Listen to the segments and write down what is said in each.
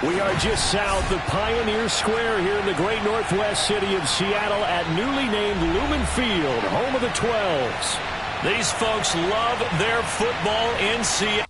We are just south of Pioneer Square here in the great northwest city of Seattle at newly named Lumen Field, home of the 12s. These folks love their football in Seattle.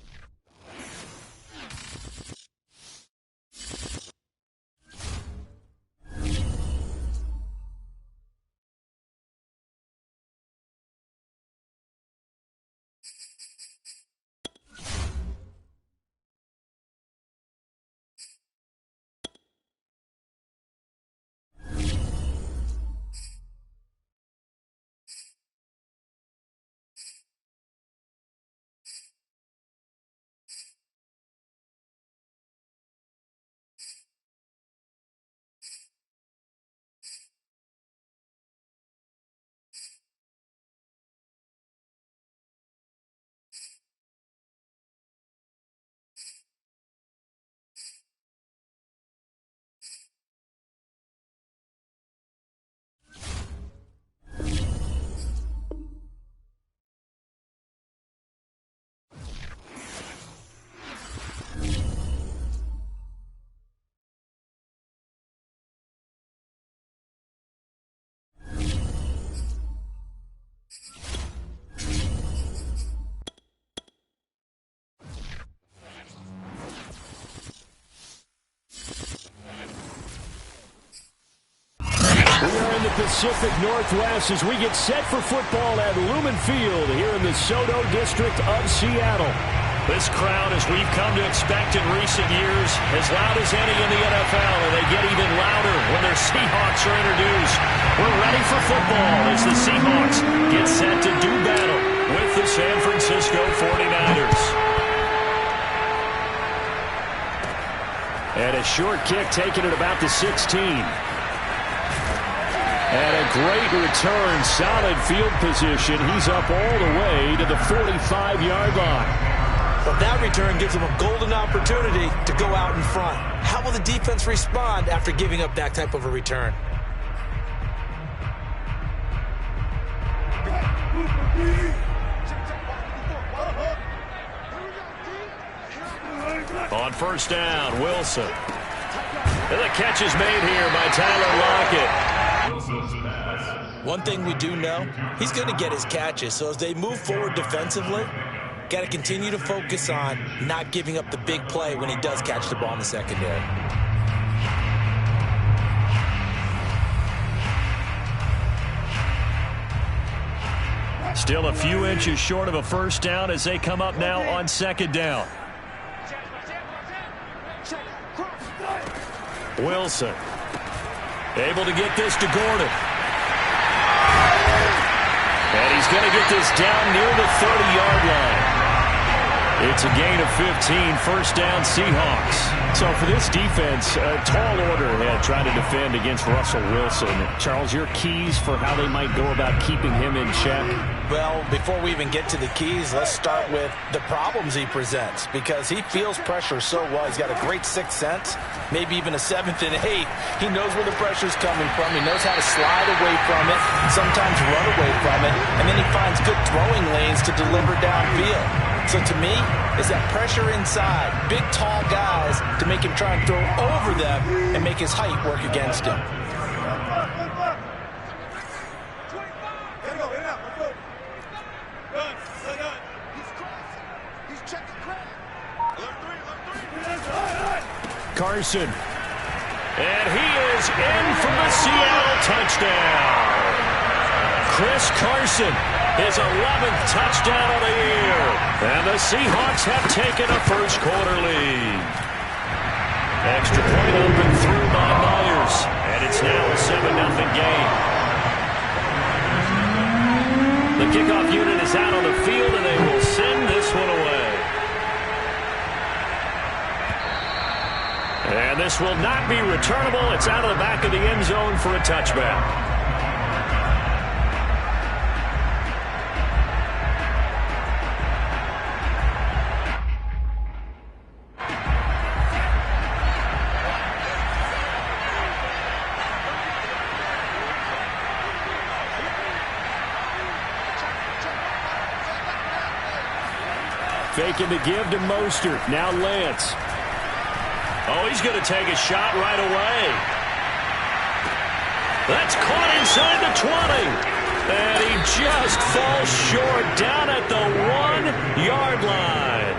Pacific Northwest as we get set for football at Lumen Field here in the Soto district of Seattle. This crowd, as we've come to expect in recent years, as loud as any in the NFL, and they get even louder when their Seahawks are introduced. We're ready for football as the Seahawks get set to do battle with the San Francisco 49ers. And a short kick taken at about the 16. And a great return, solid field position. He's up all the way to the 45-yard line. But that return gives him a golden opportunity to go out in front. How will the defense respond after giving up that type of a return? On first down, Wilson. And the catch is made here by Tyler Lockett. One thing we do know, he's going to get his catches. So as they move forward defensively, got to continue to focus on not giving up the big play when he does catch the ball in the secondary. Still a few inches short of a first down as they come up now on second down. Wilson able to get this to Gordon. And he's going to get this down near the 30-yard line. It's a gain of 15, first down Seahawks. So for this defense, a tall order ahead trying to defend against Russell Wilson. Charles, your keys for how they might go about keeping him in check? Well, before we even get to the keys, let's start with the problems he presents, because he feels pressure so well. He's got a great sixth sense, maybe even a seventh and eighth. He knows where the pressure's coming from. He knows how to slide away from it, sometimes run away from it, and then he finds good throwing lanes to deliver downfield. So to me, is that pressure inside, big, tall guys to make him try and throw over them and make his height work against him. Carson. And he is in for the Seattle touchdown. Chris Carson, his 11th touchdown of the year. And the Seahawks have taken a first quarter lead. Extra point up and through by Myers. And it's now a 7-0 game. The kickoff unit is out on the field, and they will send this one away. And this will not be returnable. It's out of the back of the end zone for a touchback. Faking the give to Mostert. Now Lance. Oh, he's going to take a shot right away. That's caught inside the 20. And he just falls short down at the 1-yard line.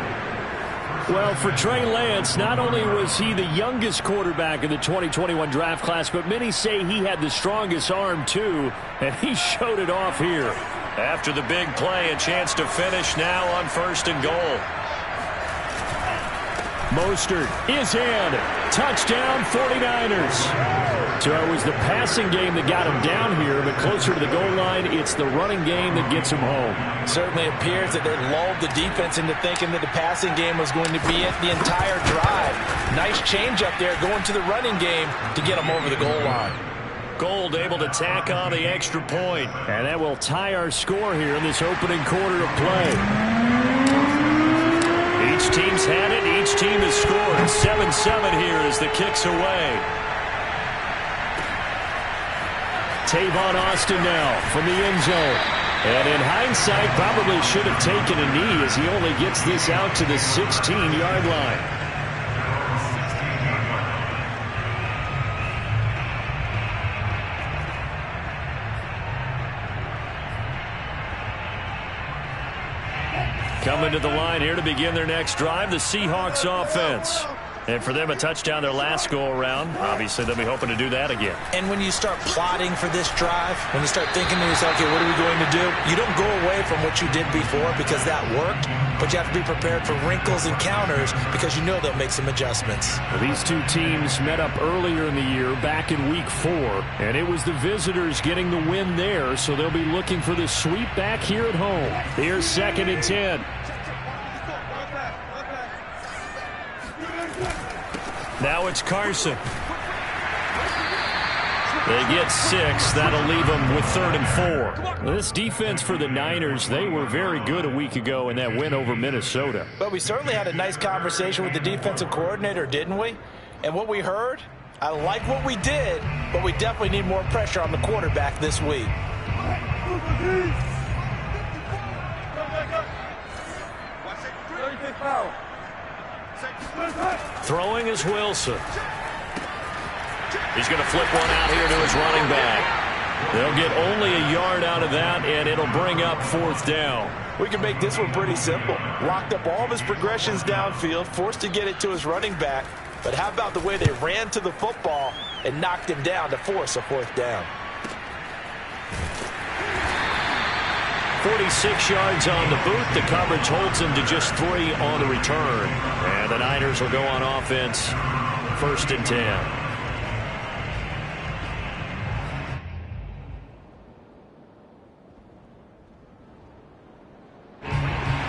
Well, for Trey Lance, not only was he the youngest quarterback in the 2021 draft class, but many say he had the strongest arm, too, and he showed it off here. After the big play, a chance to finish now on 1st and goal. Mostert is in. Touchdown, 49ers. So it was the passing game that got him down here, but closer to the goal line, it's the running game that gets him home. Certainly appears that they lulled the defense into thinking that the passing game was going to be it the entire drive. Nice change up there going to the running game to get him over the goal line. Gould able to tack on the extra point. And that will tie our score here in this opening quarter of play. Each team's had it. Each team has scored. 7-7 here as the kick's away. Tavon Austin now from the end zone. And in hindsight, probably should have taken a knee as he only gets this out to the 16-yard line. Coming to the line here to begin their next drive, the Seahawks offense. And for them, a touchdown their last go-around. Obviously, they'll be hoping to do that again. And when you start plotting for this drive, when you start thinking to yourself, okay, what are we going to do? You don't go away from what you did before because that worked, but you have to be prepared for wrinkles and counters because you know they'll make some adjustments. Well, these two teams met up earlier in the year, back in Week 4, and it was the visitors getting the win there, so they'll be looking for the sweep back here at home. Here's 2nd and 10. Now it's Carson. They get 6. That'll leave them with 3rd and 4. This defense for the Niners, they were very good a week ago in that win over Minnesota. But we certainly had a nice conversation with the defensive coordinator, didn't we? And what we heard, I like what we did, but we definitely need more pressure on the quarterback this week. Throwing is Wilson. He's going to flip one out here to his running back. They'll get only a yard out of that, and it'll bring up 4th down. We can make this one pretty simple. Locked up all of his progressions downfield, forced to get it to his running back. But how about the way they ran to the football and knocked him down to force a 4th down? 46 yards on the boot. The coverage holds him to just 3 on the return. And the Niners will go on offense. 1st and 10.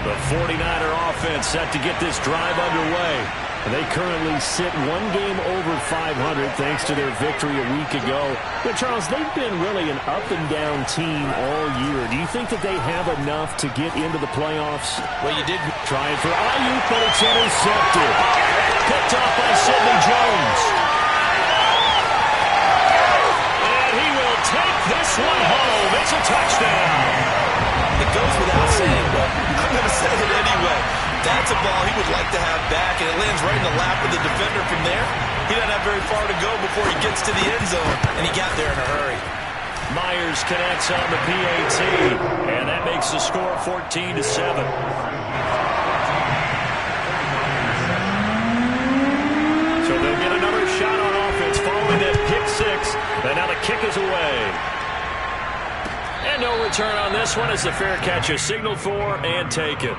The 49er offense set to get this drive underway. They currently sit one game over 500 thanks to their victory a week ago. But, Charles, they've been really an up-and-down team all year. Do you think that they have enough to get into the playoffs? Well, you did. Trying for Ayuk, but it's intercepted. Picked off by Sidney Jones. And he will take this one home. It's a touchdown. It goes without saying, but I'm going to say it anyway. That's a ball he would like to have back, and it lands right in the lap of the defender from there. He doesn't have very far to go before he gets to the end zone, and he got there in a hurry. Myers connects on the PAT, and that makes the score 14-7. So they'll get another shot on offense following that pick 6, and now the kick is away. And no return on this one as the fair catch is signaled for and taken.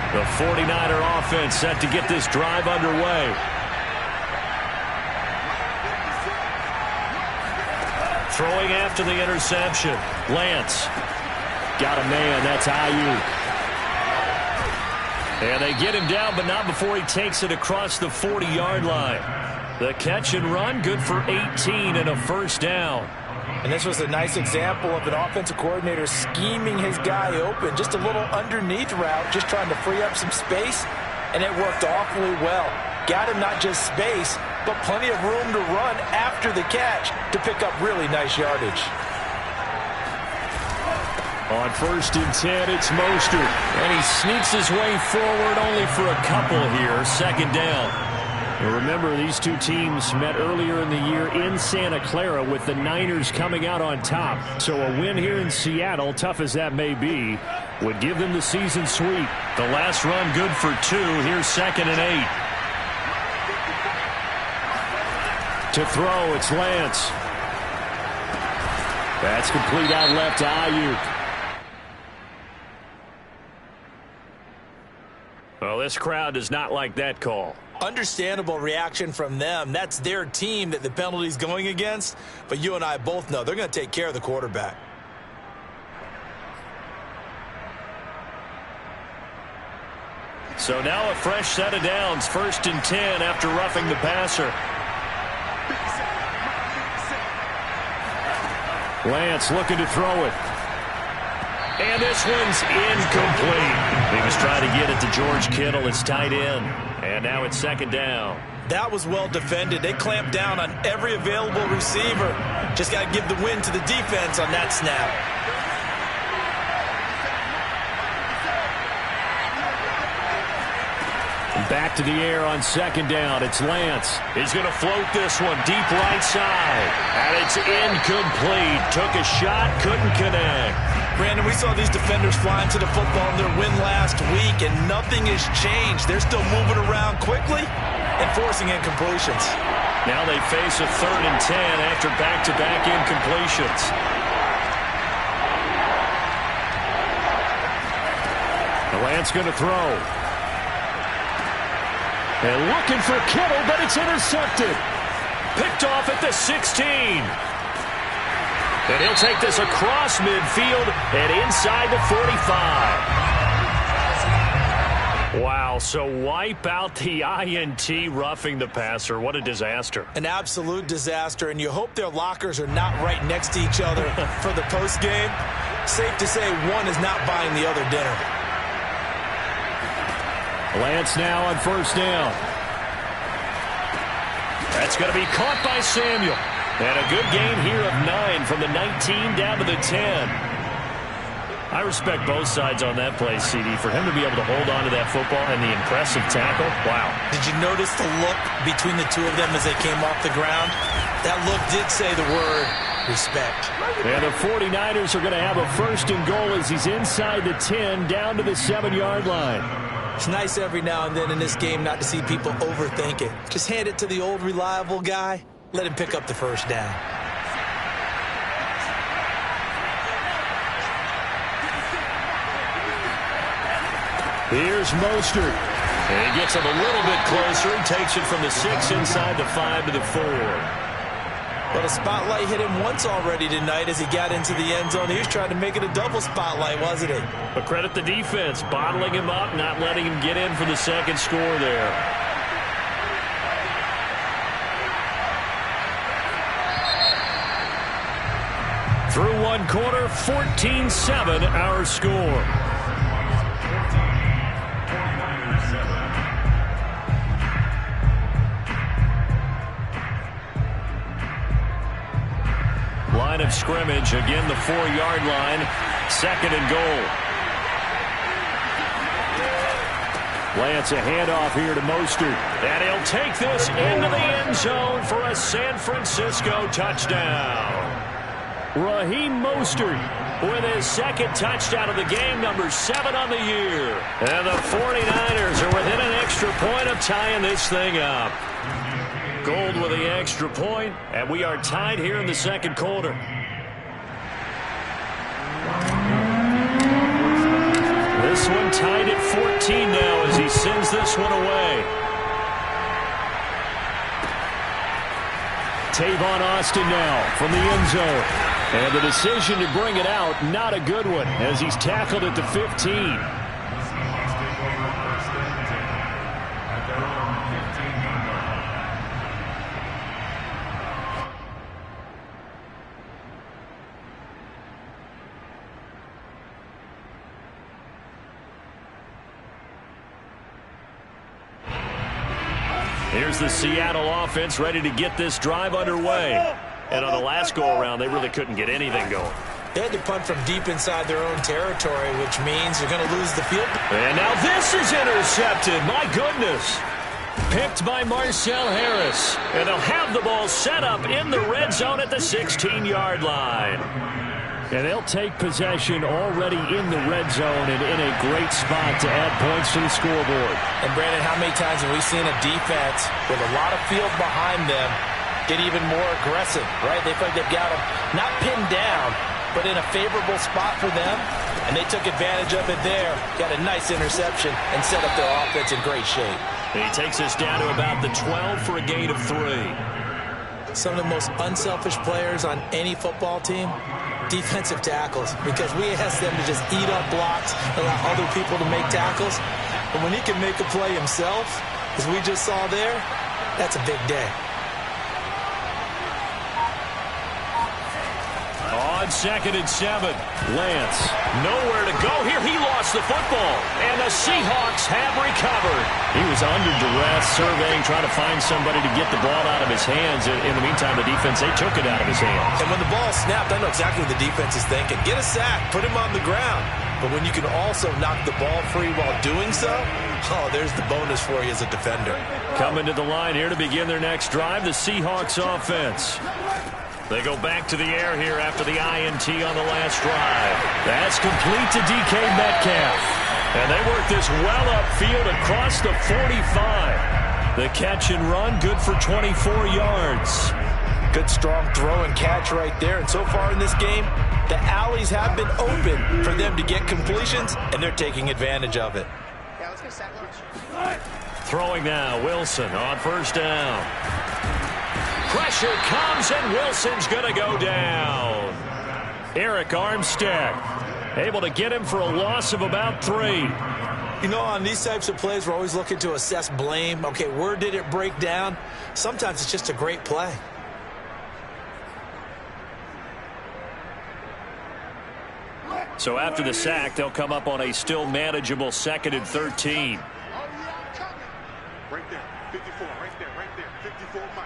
The 49er offense set to get this drive underway. Throwing after the interception. Lance. Got a man. That's Ayuk. And they get him down, but not before he takes it across the 40-yard line. The catch and run, good for 18 and a 1st down. And this was a nice example of an offensive coordinator scheming his guy open. Just a little underneath route, just trying to free up some space, and it worked awfully well. Got him not just space, but plenty of room to run after the catch to pick up really nice yardage. On 1st and 10, it's Mostert. And he sneaks his way forward only for a couple here. 2nd down. Well, remember, these two teams met earlier in the year in Santa Clara with the Niners coming out on top. So a win here in Seattle, tough as that may be, would give them the season sweep. The last run good for 2. Here's 2nd and 8. To throw, it's Lance. That's complete out left to Ayuk. Well, this crowd does not like that call. Understandable reaction from them. That's their team that the penalty's going against. But you and I both know they're going to take care of the quarterback. So now a fresh set of downs. 1st and 10 after roughing the passer. Lance looking to throw it. And this one's incomplete. He was trying to get it to George Kittle. It's tight end. And now it's 2nd down. That was well defended. They clamped down on every available receiver. Just got to give the win to the defense on that snap. Back to the air on 2nd down. It's Lance. He's going to float this one deep right side. And it's incomplete. Took a shot, couldn't connect. Brandon, we saw these defenders flying to the football in their win last week, and nothing has changed. They're still moving around quickly and forcing incompletions. Now they face a 3rd and 10 after back-to-back incompletions. Lance going to throw. And looking for Kittle, but it's intercepted. Picked off at the 16. And he'll take this across midfield and inside the 45. Wow, so wipe out the INT roughing the passer. What a disaster. An absolute disaster, and you hope their lockers are not right next to each other for the postgame. Safe to say one is not buying the other dinner. Lance now on 1st down. That's going to be caught by Samuel. And a good game here of 9 from the 19 down to the 10. I respect both sides on that play, CD. For him to be able to hold on to that football and the impressive tackle, wow. Did you notice the look between the two of them as they came off the ground? That look did say the word respect. And the 49ers are going to have a 1st and goal as he's inside the 10 down to the 7-yard line. It's nice every now and then in this game not to see people overthink it. Just hand it to the old reliable guy. Let him pick up the 1st down. Here's Mostert. And he gets him a little bit closer. He takes it from the 6 inside the 5 to the 4. But a spotlight hit him once already tonight as he got into the end zone. He was trying to make it a double spotlight, wasn't he? But credit the defense, bottling him up, not letting him get in for the 2nd score there. Through 1 quarter, 14-7 our score. Line of scrimmage, again the 4-yard line, 2nd and goal. Lance, a handoff here to Mostert. And he'll take this into the end zone for a San Francisco touchdown. Raheem Mostert with his 2nd touchdown of the game, number 7 on the year. And the 49ers are within an extra point of tying this thing up. Gold with the extra point, and we are tied here in the 2nd quarter. This one tied at 14 now as he sends this one away. Tavon Austin now from the end zone. And the decision to bring it out, not a good one, as he's tackled at the 15. Here's the Seattle offense ready to get this drive underway. And on the last go-around, they really couldn't get anything going. They had to punt from deep inside their own territory, which means they're going to lose the field. And now this is intercepted. My goodness. Picked by Marcel Harris. And they'll have the ball set up in the red zone at the 16-yard line. And they'll take possession already in the red zone and in a great spot to add points to the scoreboard. And, Brandon, how many times have we seen a defense with a lot of field behind them get even more aggressive, right? They feel like they've got them not pinned down, but in a favorable spot for them, and they took advantage of it there, got a nice interception, and set up their offense in great shape. And he takes us down to about the 12 for a gain of 3. Some of the most unselfish players on any football team, defensive tackles, because we ask them to just eat up blocks, allow other people to make tackles, but when he can make a play himself, as we just saw there, that's a big day. On 2nd and 7, Lance, nowhere to go here. He lost the football, and the Seahawks have recovered. He was under duress, surveying, trying to find somebody to get the ball out of his hands. In the meantime, the defense, they took it out of his hands. And when the ball snapped, I know exactly what the defense is thinking. Get a sack, put him on the ground. But when you can also knock the ball free while doing so, oh, there's the bonus for you as a defender. Coming to the line here to begin their next drive, the Seahawks offense. They go back to the air here after the INT on the last drive. That's complete to DK Metcalf. And they work this well upfield across the 45. The catch and run, good for 24 yards. Good strong throw and catch right there. And so far in this game, the alleys have been open for them to get completions, and they're taking advantage of it. Yeah, let's get sack lunch. Throwing now, Wilson on 1st down. Pressure comes, and Wilson's going to go down. Eric Armstead able to get him for a loss of about 3. You know, on these types of plays, we're always looking to assess blame. Okay, where did it break down? Sometimes it's just a great play. So after the sack, they'll come up on a still manageable 2nd and 13. Right there, 54, right there, 54 miles.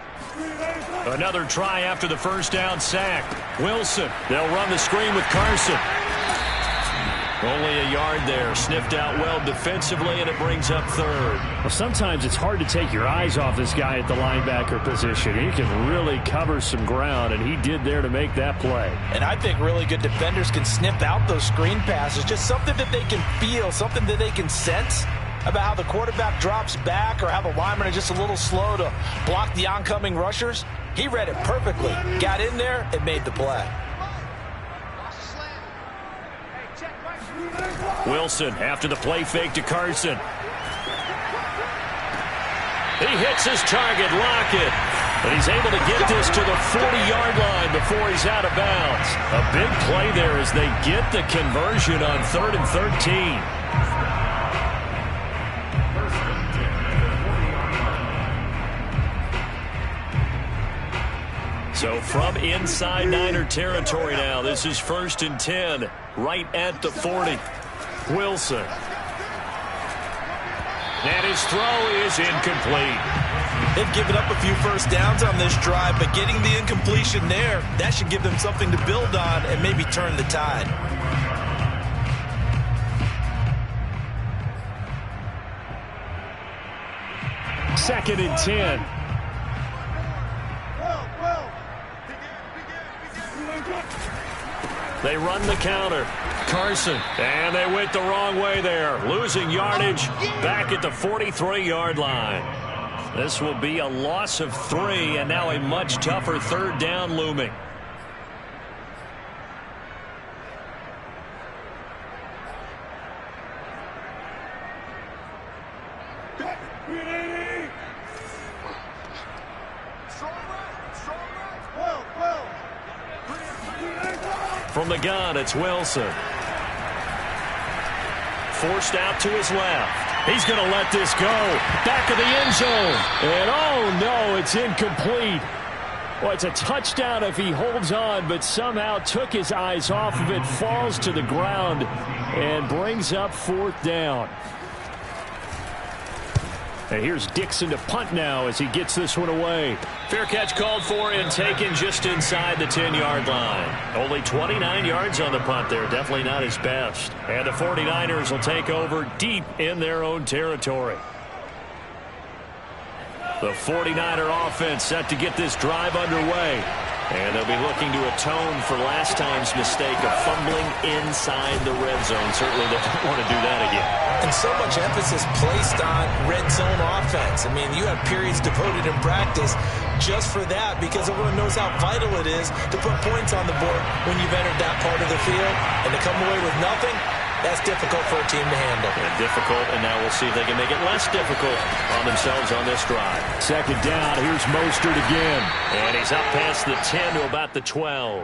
Another try after the 1st down sack. Wilson, they'll run the screen with Carson. Only a yard there, sniffed out well defensively, and it brings up 3rd. Well, sometimes it's hard to take your eyes off this guy at the linebacker position. He can really cover some ground, and he did there to make that play. And I think really good defenders can sniff out those screen passes, just something that they can feel, something that they can sense about how the quarterback drops back or how the linemen are just a little slow to block the oncoming rushers. He read it perfectly, got in there, and made the play. Wilson after the play fake to Carson. He hits his target, Lockett. But he's able to get this to the 40-yard line before he's out of bounds. A big play there as they get the conversion on 3rd and 13. So from inside Niner territory now, this is 1st and 10, right at the 40. Wilson. And his throw is incomplete. They've given up a few 1st downs on this drive, but getting the incompletion there, that should give them something to build on and maybe turn the tide. Second and 10. They run the counter. Carson. And they went the wrong way there. Losing yardage back at the 43-yard line. This will be a loss of 3, and now a much tougher 3rd down looming. From the gun, it's Wilson. Forced out to his left. He's going to let this go. Back of the end zone. And oh no, it's incomplete. Well, it's a touchdown if he holds on, but somehow took his eyes off of it, falls to the ground, and brings up 4th down. And here's Dixon to punt now as he gets this one away. Fair catch called for and taken just inside the 10-yard line. Only 29 yards on the punt there. Definitely not his best. And the 49ers will take over deep in their own territory. The 49er offense set to get this drive underway. And they'll be looking to atone for last time's mistake of fumbling inside the red zone. Certainly they don't want to do that again. And so much emphasis placed on red zone offense. I mean, you have periods devoted in practice just for that because everyone knows how vital it is to put points on the board when you've entered that part of the field. And to come away with nothing, that's difficult for a team to handle. And difficult, and now we'll see if they can make it less difficult on themselves on this drive. Second down, here's Mostert again. And he's up past the 10 to about the 12.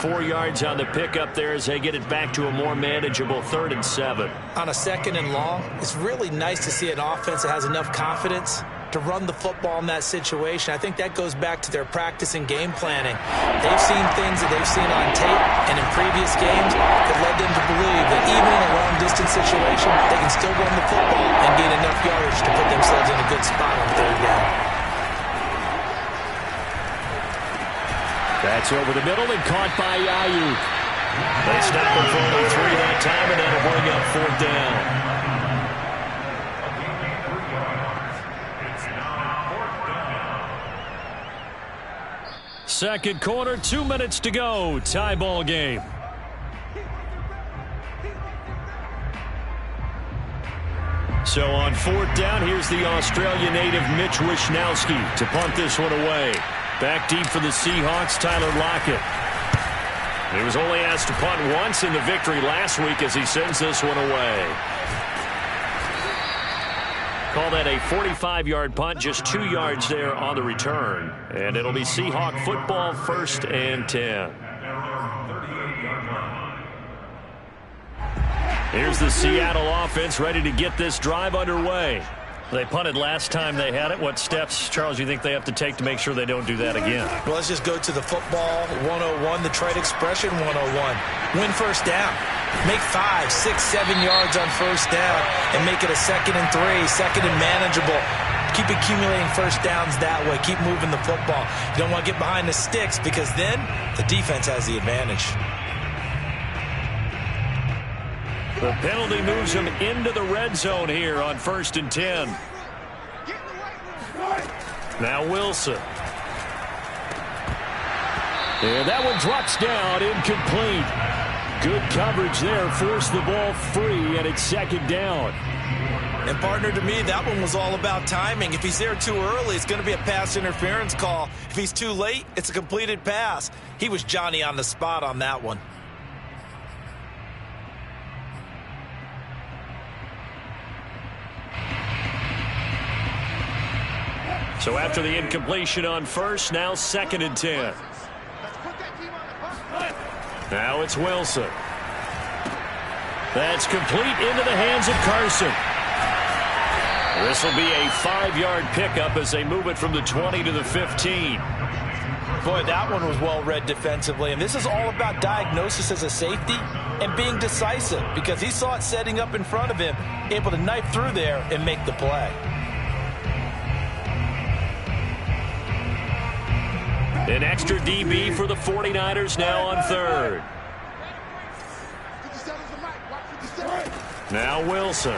4 yards on the pickup there as they get it back to a more manageable 3rd and 7. On a 2nd and long, it's really nice to see an offense that has enough confidence to run the football in that situation. I think that goes back to their practice and game planning. They've seen things that they've seen on tape and in previous games that led them to believe that even in a long-distance situation, they can still run the football and gain enough yardage to put themselves in a good spot on 3rd down. That's over the middle and caught by Ayuk. They stop him for only 3 that time, and that'll bring up 4th down. Second quarter, 2 minutes to go. Tie ball game. So on 4th down, here's the Australia native Mitch Wishnowsky to punt this one away. Back deep for the Seahawks, Tyler Lockett. He was only asked to punt once in the victory last week as he sends this one away. Call that a 45-yard punt, just 2 yards there on the return. And it'll be Seahawk football, 1st and 10. Here's the Seattle offense ready to get this drive underway. They punted last time they had it. What steps, Charles, you think they have to take to make sure they don't do that again? Well, let's just go to the football 101, the trade expression 101. Win 1st down. Make 5, 6, 7 yards on 1st down and make it a 2nd and 3, 2nd and manageable. Keep accumulating 1st downs that way. Keep moving the football. You don't want to get behind the sticks because then the defense has the advantage. The penalty moves him into the red zone here on 1st and 10. Now Wilson. And that one drops down, incomplete. Good coverage there, forced the ball free, and it's 2nd down. And partner, to me, that one was all about timing. If he's there too early, it's going to be a pass interference call. If he's too late, it's a completed pass. He was Johnny on the spot on that one. So after the incompletion on 1st, now 2nd and 10. Now it's Wilson. That's complete into the hands of Carson. This will be a 5-yard pickup as they move it from the 20 to the 15. Boy, that one was well read defensively. And this is all about diagnosis as a safety and being decisive because he saw it setting up in front of him, able to knife through there and make the play. An extra DB for the 49ers now on 3rd. Now Wilson.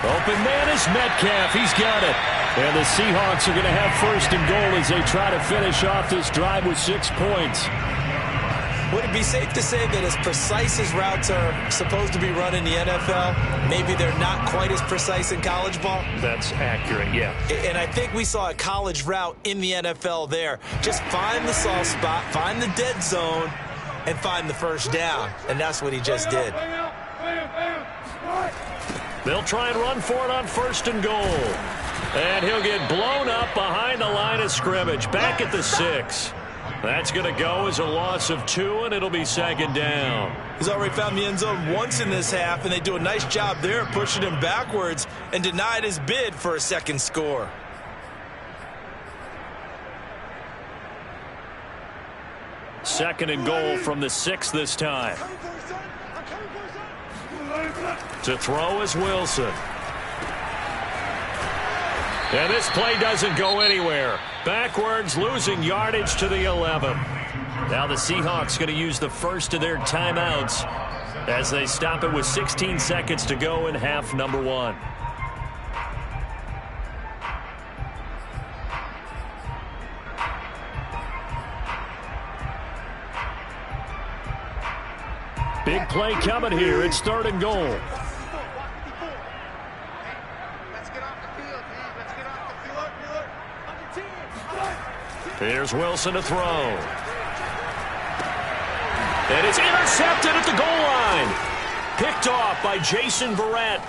Open man is Metcalf. He's got it. And the Seahawks are going to have 1st and goal as they try to finish off this drive with 6 points. Would it be safe to say that as precise as routes are supposed to be run in the NFL, maybe they're not quite as precise in college ball? That's accurate, yeah. And I think we saw a college route in the NFL there. Just find the soft spot, find the dead zone, and find the 1st down. And that's what he just did. They'll try and run for it on 1st and goal. And he'll get blown up behind the line of scrimmage, back at the 6. That's going to go as a loss of 2, and it'll be 2nd down. He's already found the end zone once in this half, and they do a nice job there pushing him backwards and denied his bid for a 2nd score. Second and goal from the 6 this time. To throw is Wilson. And this play doesn't go anywhere. Backwards, losing yardage to the 11. Now the Seahawks going to use the first of their timeouts as they stop it with 16 seconds to go in half number 1. Big play coming here. It's 3rd and goal. Let's get off the field, man. Let's get off the field. Here's Wilson to throw. And it's intercepted at the goal line. Picked off by Jason Verrett.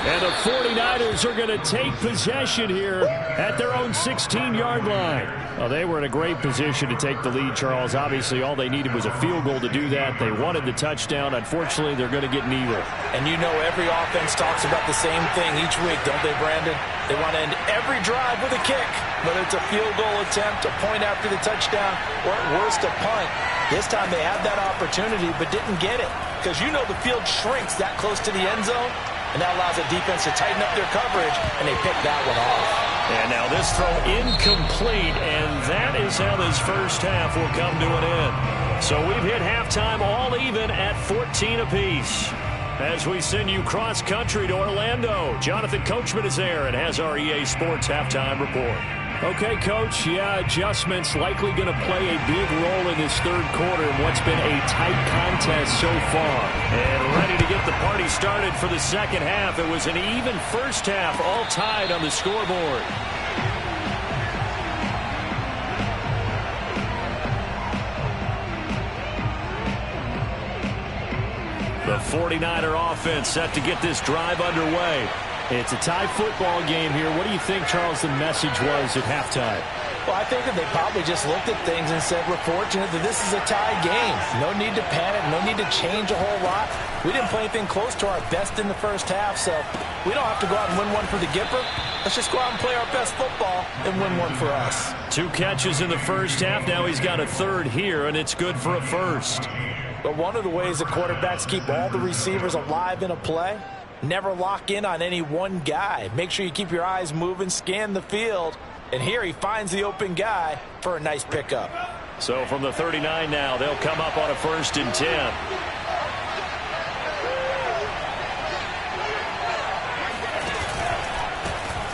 And the 49ers are going to take possession here at their own 16-yard line. Well, they were in a great position to take the lead, Charles. Obviously, all they needed was a field goal to do that. They wanted the touchdown. Unfortunately, they're going to get neither. And you know every offense talks about the same thing each week, don't they, Brandon? They want to end every drive with a kick, whether it's a field goal attempt, a point after the touchdown, or at worst a punt. This time they had that opportunity but didn't get it because you know the field shrinks that close to the end zone, and that allows the defense to tighten up their coverage, and they pick that one off. And now this throw incomplete, and that is how this first half will come to an end. So we've hit halftime all even at 14 apiece. As we send you cross-country to Orlando, Jonathan Coachman is there and has our EA Sports halftime report. Okay, Coach, yeah, adjustments likely going to play a big role in this third quarter in what's been a tight contest so far. And ready to get the party started for the second half. It was an even first half, all tied on the scoreboard. The 49er offense set to get this drive underway. It's a tie football game here. What do you think, Charles, the message was at halftime? Well, I think that they probably just looked at things and said, we're fortunate that this is a tie game. No need to panic. No need to change a whole lot. We didn't play anything close to our best in the first half, so we don't have to go out and win one for the Gipper. Let's just go out and play our best football and win one for us. 2 catches in the first half. Now he's got a third here, and it's good for a first. But one of the ways the quarterbacks keep all the receivers alive in a play, never lock in on any one guy. Make sure you keep your eyes moving, scan the field. And here he finds the open guy for a nice pickup. So from the 39 now, they'll come up on a 1st and 10.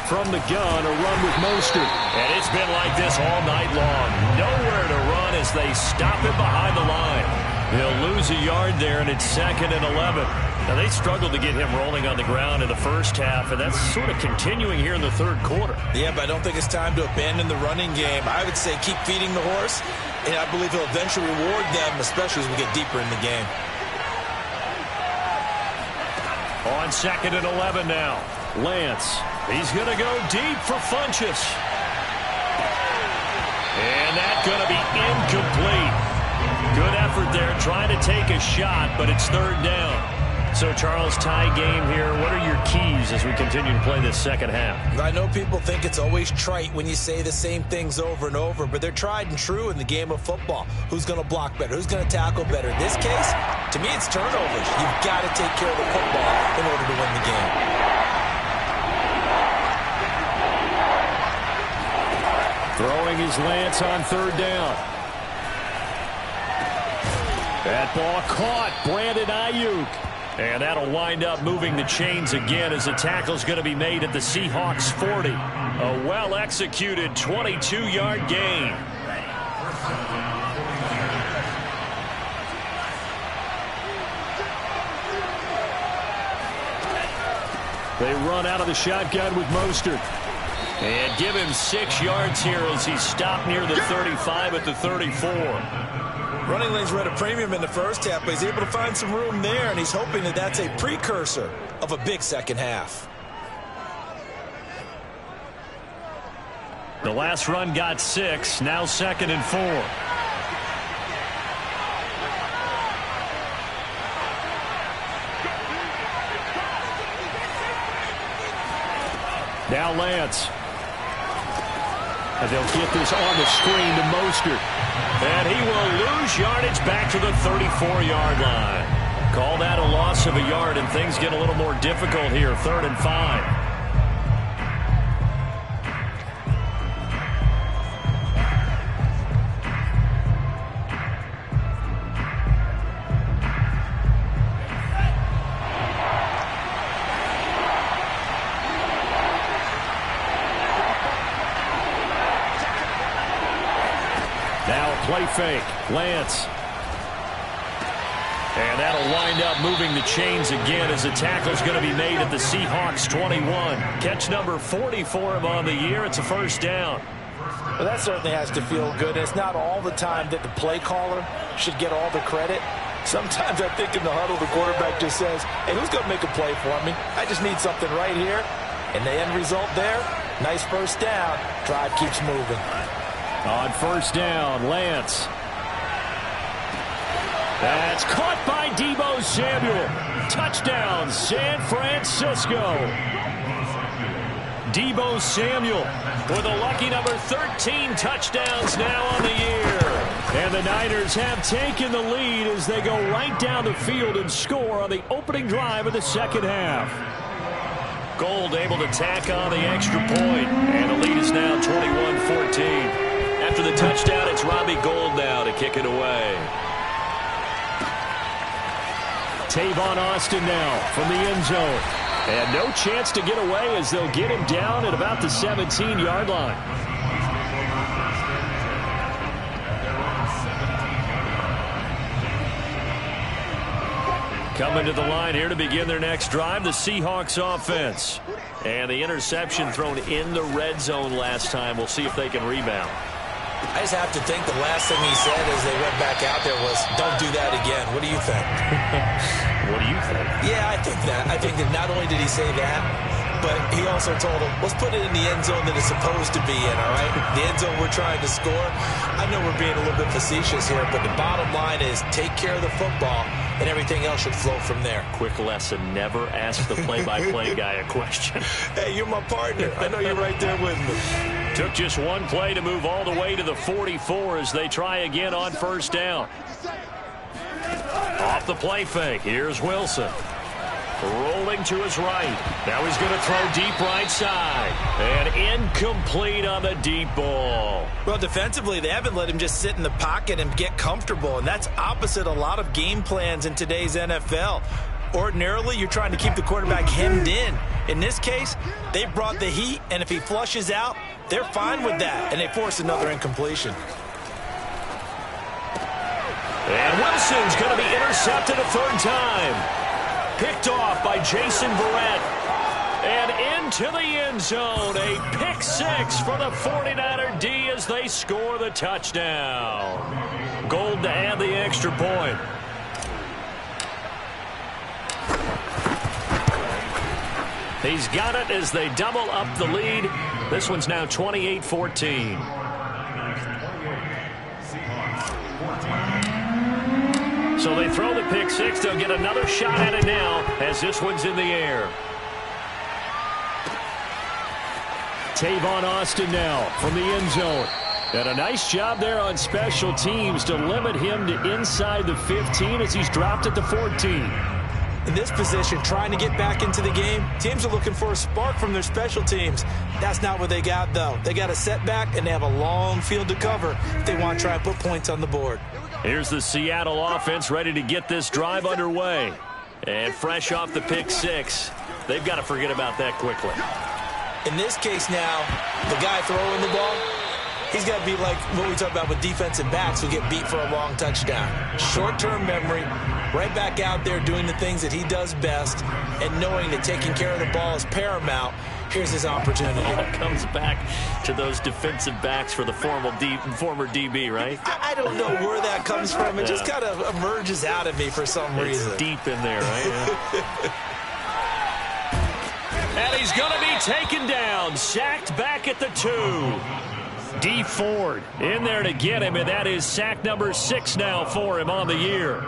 From the gun, a run with Mostert. And it's been like this all night long. Nowhere to run as they stop him behind the line. He'll lose a yard there, and it's 2nd and 11. Now, they struggled to get him rolling on the ground in the first half, and that's sort of continuing here in the third quarter. Yeah, but I don't think it's time to abandon the running game. I would say keep feeding the horse, and I believe he'll eventually reward them, especially as we get deeper in the game. On 2nd and 11 now. Lance, he's going to go deep for Funchess. And that's going to be incomplete. Good effort there, trying to take a shot, but it's 3rd down. So, Charles, tie game here. What are your keys as we continue to play this second half? I know people think it's always trite when you say the same things over and over, but they're tried and true in the game of football. Who's going to block better? Who's going to tackle better? In this case, to me, it's turnovers. You've got to take care of the football in order to win the game. Throwing his Lance on 3rd down. That ball caught. Brandon Ayuk. And that'll wind up moving the chains again as the tackle's going to be made at the Seahawks 40. A well-executed 22-yard gain. They run out of the shotgun with Mostert. And give him 6 yards here as he's stopped near the 35 at the 34. Running lanes were at a premium in the first half, but he's able to find some room there, and he's hoping that that's a precursor of a big second half. The last run got 6, now 2nd and 4. Now Lance. And they'll get this on the screen to Mostert. And he will lose yardage back to the 34-yard line. Call that a loss of a yard, and things get a little more difficult here. 3rd and 5. play fake. Lance. And that'll wind up moving the chains again as the tackle's going to be made at the Seahawks 21. Catch number 40 for him on the year. It's a first down. Well, that certainly has to feel good. It's not all the time that the play caller should get all the credit. Sometimes I think in the huddle, the quarterback just says, hey, who's going to make a play for me? I just need something right here. And the end result there, nice first down. Drive keeps moving. On first down, Lance. That's caught by Deebo Samuel. Touchdown, San Francisco. Deebo Samuel with a lucky number 13 touchdowns now on the year. And the Niners have taken the lead as they go right down the field and score on the opening drive of the second half. Gold able to tack on the extra point. And the lead is now 21-14. After the touchdown, it's Robbie Gould now to kick it away. Tavon Austin now from the end zone. And no chance to get away as they'll get him down at about the 17-yard line. Coming to the line here to begin their next drive, the Seahawks offense. And the interception thrown in the red zone last time. We'll see if they can rebound. I just have to think the last thing he said as they went back out there was, don't do that again. What do you think? What do you think? Yeah, I think that. I think that not only did he say that, but he also told him, let's put it in the end zone that it's supposed to be in, all right? The end zone we're trying to score. I know we're being a little bit facetious here, but the bottom line is take care of the football, and everything else should flow from there. Quick lesson, never ask the play-by-play guy a question. Hey, you're my partner. I know you're right there with me. Took just one play to move all the way to the 44 as they try again on first down. Off the play fake, here's Wilson. Rolling to his right. Now he's going to throw deep right side. And incomplete on the deep ball. Well, defensively, they haven't let him just sit in the pocket and get comfortable, and that's opposite a lot of game plans in today's NFL. Ordinarily, you're trying to keep the quarterback hemmed in. In this case, they brought the heat, and if he flushes out, they're fine with that, and they force another incompletion. And Wilson's going to be intercepted a third time. Picked off by Jason Verrett. And into the end zone. A pick six for the 49er D as they score the touchdown. Gold to add the extra point. He's got it as they double up the lead. This one's now 28-14. So they throw the pick six. They'll get another shot at it now as this one's in the air. Tavon Austin now from the end zone. And a nice job there on special teams to limit him to inside the 15 as he's dropped at the 14. In this position, trying to get back into the game, teams are looking for a spark from their special teams. That's not what they got, though. They got a setback, and they have a long field to cover if they want to try and put points on the board. Here's the Seattle offense ready to get this drive underway. And fresh off the pick six, they've got to forget about that quickly. In this case now, the guy throwing the ball, he's got to be like what we talk about with defensive backs who get beat for a long touchdown. Short-term memory, right back out there doing the things that he does best, and knowing that taking care of the ball is paramount. Here's his opportunity. It comes back to those defensive backs for the former DB, right? I don't know where that comes from. It just kind of emerges out of me for some reason. It's deep in there, right? Yeah. And he's going to be taken down, sacked back at the 2. D. Ford in there to get him, and that is sack number 6 now for him on the year.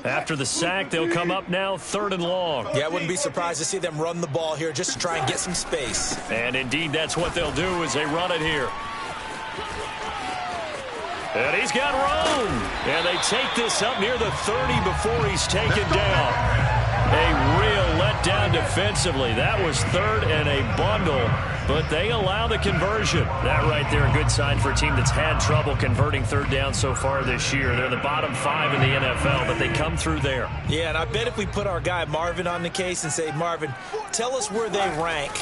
After the sack, they'll come up now 3rd and long. Yeah, I wouldn't be surprised to see them run the ball here just to try and get some space. And indeed, that's what they'll do as they run it here. And he's got room. And they take this up near the 30 before he's taken down. A real letdown defense. defensively. That was third and a bundle, but they allow the conversion. That right there, a good sign for a team that's had trouble converting third down so far this year. They're the bottom 5 in the NFL, but they come through there. Yeah, and I bet if we put our guy Marvin on the case and say, Marvin, tell us where they rank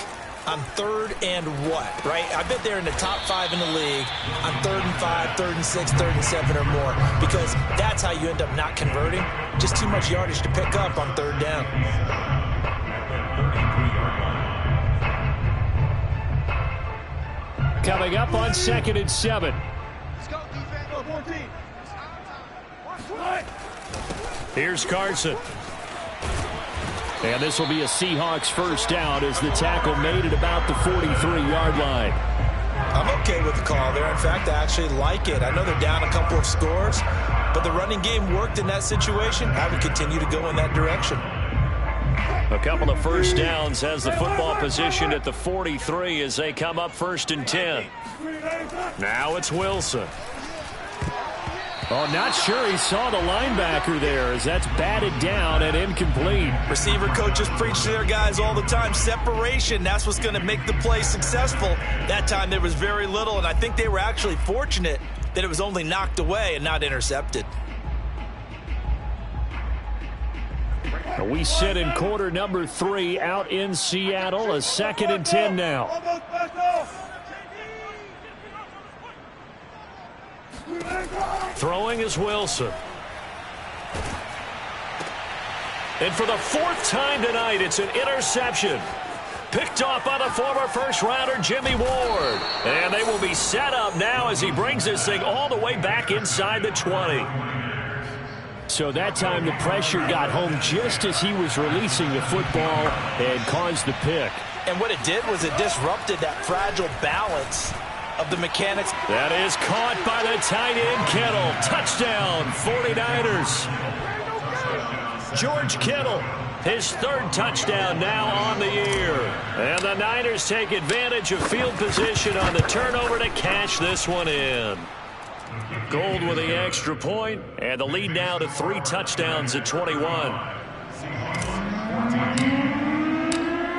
on third and what, right? I bet they're in the top 5 in the league on 3rd and 5, 3rd and 6, 3rd and 7 or more, because that's how you end up not converting. Just too much yardage to pick up on third down. Coming up on 2nd and 7. Let's go, defense. Go, 14. Here's Carson. And this will be a Seahawks first down as the tackle made at about the 43-yard line. I'm okay with the call there. In fact, I actually like it. I know they're down a couple of scores, but the running game worked in that situation. I would continue to go in that direction. A couple of first downs has the football position at the 43 as they come up 1st and 10. Now it's Wilson. Oh, not sure he saw the linebacker there as that's batted down and incomplete. Receiver coaches preach to their guys all the time. Separation, that's what's going to make the play successful. That time there was very little, and I think they were actually fortunate that it was only knocked away and not intercepted. We sit in quarter number 3 out in Seattle. A 2nd and 10 now. Throwing is Wilson. And for the 4th time tonight, it's an interception. Picked off by the former first-rounder Jimmy Ward. And they will be set up now as he brings this thing all the way back inside the 20. So that time the pressure got home just as he was releasing the football and caused the pick. And what it did was it disrupted that fragile balance of the mechanics. That is caught by the tight end Kittle. Touchdown, 49ers. George Kittle, his 3rd touchdown now on the year. And the Niners take advantage of field position on the turnover to cash this one in. Gold with the extra point, and the lead now to 3 touchdowns at 21.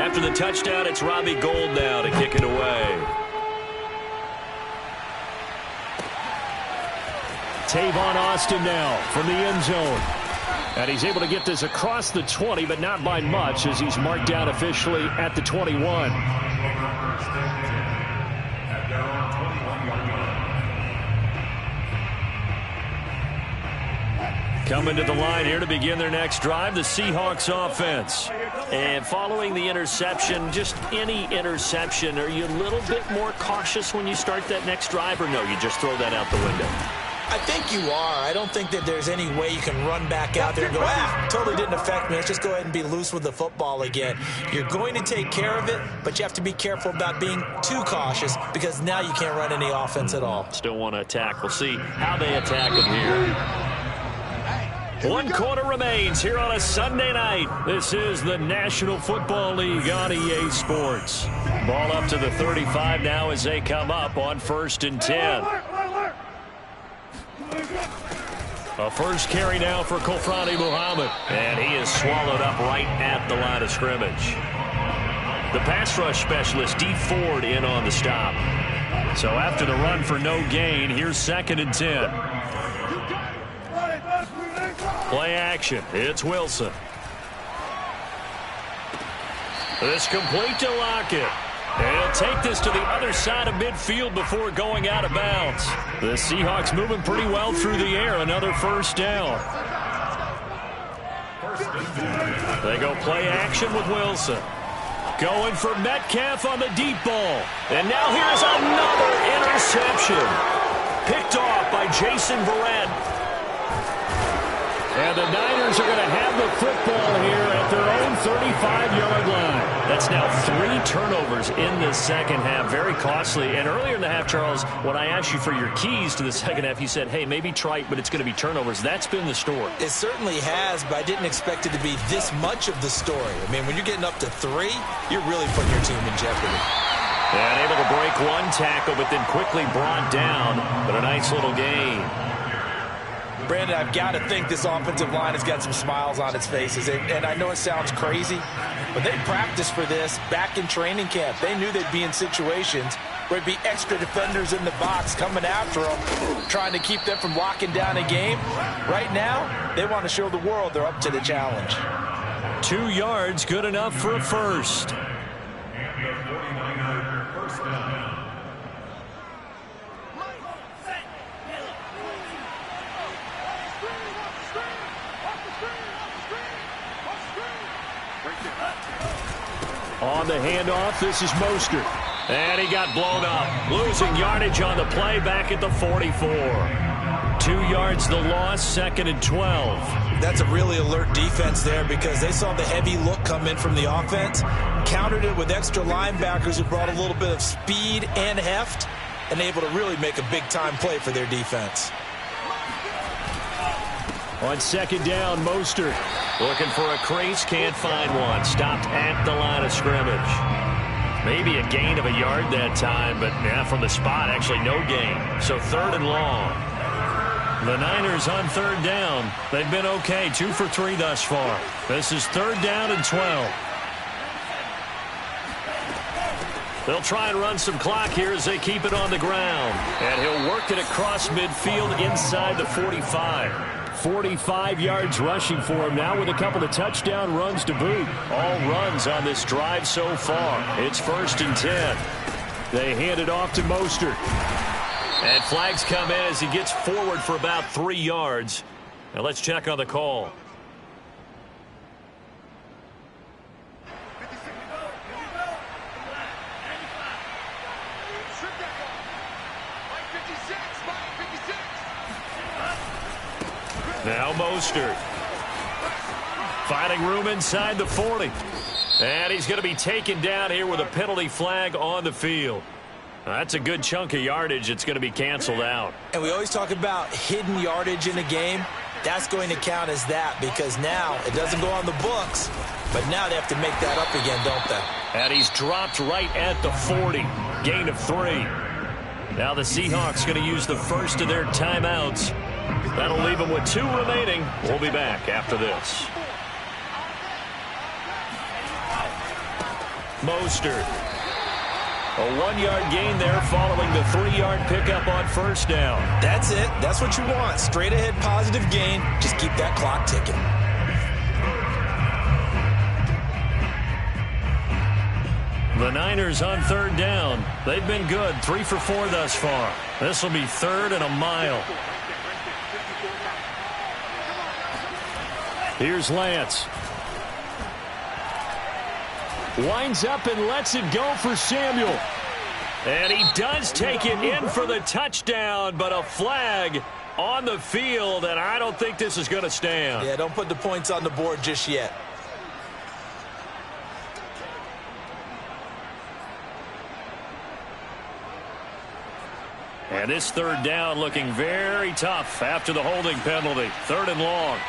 After the touchdown, it's Robbie Gould now to kick it away. Tavon Austin now from the end zone. And he's able to get this across the 20, but not by much as he's marked down officially at the 21. Coming to the line here to begin their next drive, the Seahawks offense. And following the interception, just any interception, are you a little bit more cautious when you start that next drive, or no, you just throw that out the window? I think you are. I don't think that there's any way you can run back out there and go, totally didn't affect me. Let's just go ahead and be loose with the football again. You're going to take care of it, but you have to be careful about being too cautious because now you can't run any offense at all. Still want to attack. We'll see how they attack it here. 1 quarter remains here on a Sunday night. This is the National Football League on EA Sports. Ball up to the 35 now as they come up on 1st and 10. A first carry now for Kofrani Muhammad. And he is swallowed up right at the line of scrimmage. The pass rush specialist, D. Ford, in on the stop. So after the run for no gain, here's 2nd and 10. Play action. It's Wilson. This complete to Lockett. And he'll take this to the other side of midfield before going out of bounds. The Seahawks moving pretty well through the air. Another first down. They go play action with Wilson. Going for Metcalf on the deep ball. And now here's another interception. Picked off by Jason Verrett. And the Niners are going to have the football here at their own 35-yard line. That's now 3 turnovers in the second half. Very costly. And earlier in the half, Charles, when I asked you for your keys to the second half, you said, hey, maybe trite, but it's going to be turnovers. That's been the story. It certainly has, but I didn't expect it to be this much of the story. I mean, when you're getting up to 3, you're really putting your team in jeopardy. And able to break 1 tackle, but then quickly brought down. But a nice little gain. Brandon, I've got to think this offensive line has got some smiles on its faces. And I know it sounds crazy, but they practiced for this back in training camp. They knew they'd be in situations where there'd be extra defenders in the box coming after them, trying to keep them from locking down a game. Right now, they want to show the world they're up to the challenge. 2 yards, good enough for a first. On the handoff, this is Mostert. And he got blown up. Losing yardage on the play back at the 44. 2 yards the loss, 2nd and 12. That's a really alert defense there because they saw the heavy look come in from the offense, countered it with extra linebackers who brought a little bit of speed and heft, and able to really make a big-time play for their defense. On 2nd down, Mostert looking for a crease, can't find one. Stopped at the line of scrimmage. Maybe a gain of a yard that time, but from the spot, actually no gain. So 3rd and long. The Niners on 3rd down. They've been okay, 2 for 3 thus far. This is 3rd down and 12. They'll try and run some clock here as they keep it on the ground. And he'll work it across midfield inside the 45. 45 yards rushing for him now with a couple of touchdown runs to boot. All runs on this drive so far. It's 1st and 10. They hand it off to Mostert. And flags come in as he gets forward for about 3 yards. Now let's check on the call. Now Mostert. Finding room inside the 40. And he's going to be taken down here with a penalty flag on the field. That's a good chunk of yardage. It's going to be canceled out. And we always talk about hidden yardage in a game. That's going to count as that because now it doesn't go on the books, but now they have to make that up again, don't they? And he's dropped right at the 40. Gain of 3. Now the Seahawks going to use the first of their timeouts. That'll leave them with 2 remaining. We'll be back after this. Mostert. A 1-yard gain there following the 3-yard pickup on 1st down. That's it. That's what you want. Straight ahead positive gain. Just keep that clock ticking. The Niners on 3rd down. They've been good. 3 for 4 thus far. This will be 3rd and a mile. Here's Lance. Winds up and lets it go for Samuel. And he does take it in for the touchdown, but a flag on the field, and I don't think this is going to stand. Yeah, don't put the points on the board just yet. And this 3rd down looking very tough after the holding penalty. 3rd and long.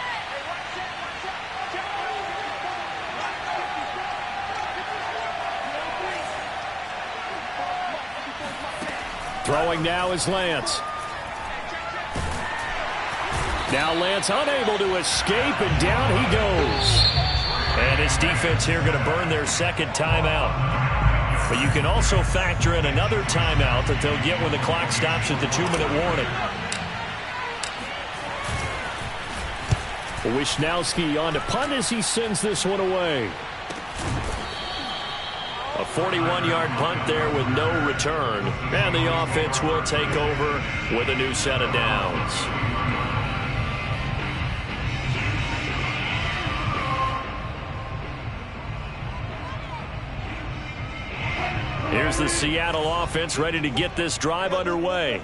Throwing now is Lance. Now Lance unable to escape, and down he goes. And his defense here going to burn their 2nd timeout. But you can also factor in another timeout that they'll get when the clock stops at the 2-minute warning. Wisnowski on to punt as he sends this one away. A 41-yard punt there with no return. And the offense will take over with a new set of downs. Here's the Seattle offense ready to get this drive underway.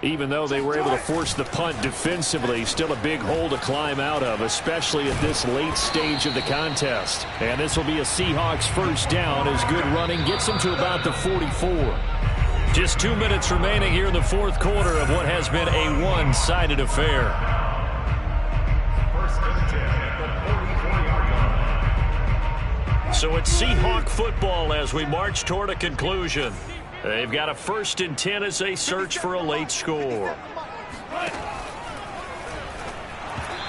Even though they were able to force the punt defensively, still a big hole to climb out of, especially at this late stage of the contest. And this will be a Seahawks 1st down as good running gets them to about the 44. Just 2 minutes remaining here in the 4th quarter of what has been a one-sided affair. 1st and 10 at the 44-yard line. So it's Seahawk football as we march toward a conclusion. They've got a 1st and 10 as they search for a late score.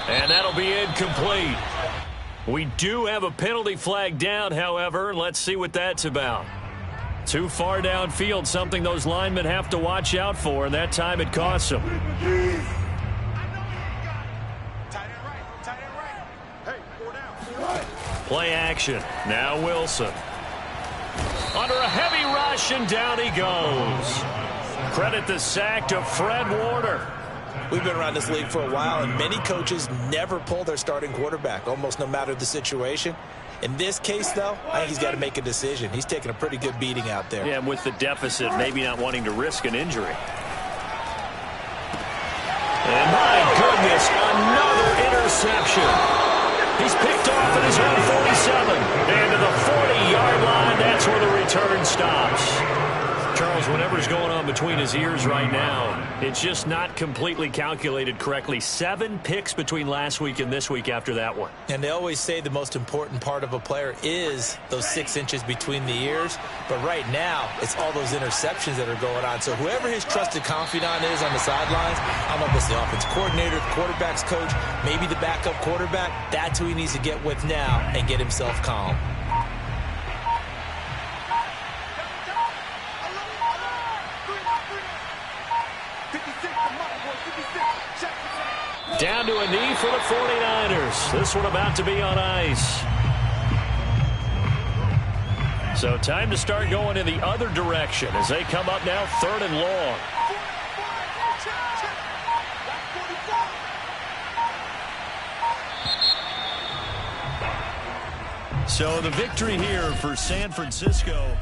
And that'll be incomplete. We do have a penalty flag down, however. Let's see what that's about. Too far downfield, something those linemen have to watch out for, and that time it costs them. Play action. Now Wilson. Under a heavy rush, and down he goes. Credit the sack to Fred Warner. We've been around this league for a while, and many coaches never pull their starting quarterback, almost no matter the situation. In this case, though, I think he's got to make a decision. He's taking a pretty good beating out there. Yeah, with the deficit, maybe not wanting to risk an injury. And my goodness, another interception. He's picked off at his own 47. And to the 40-yard line, that's where the return stops. Charles, whatever's going on between his ears right now, it's just not completely calculated correctly. 7 picks between last week and this week after that one. And they always say the most important part of a player is those 6 inches between the ears. But right now, it's all those interceptions that are going on. So whoever his trusted confidant is on the sidelines, I don't know if it's the offense coordinator, the quarterback's coach, maybe the backup quarterback, that's who he needs to get with now and get himself calm. Down to a knee for the 49ers. This one about to be on ice. So time to start going in the other direction as they come up now 3rd and long. So the victory here for San Francisco.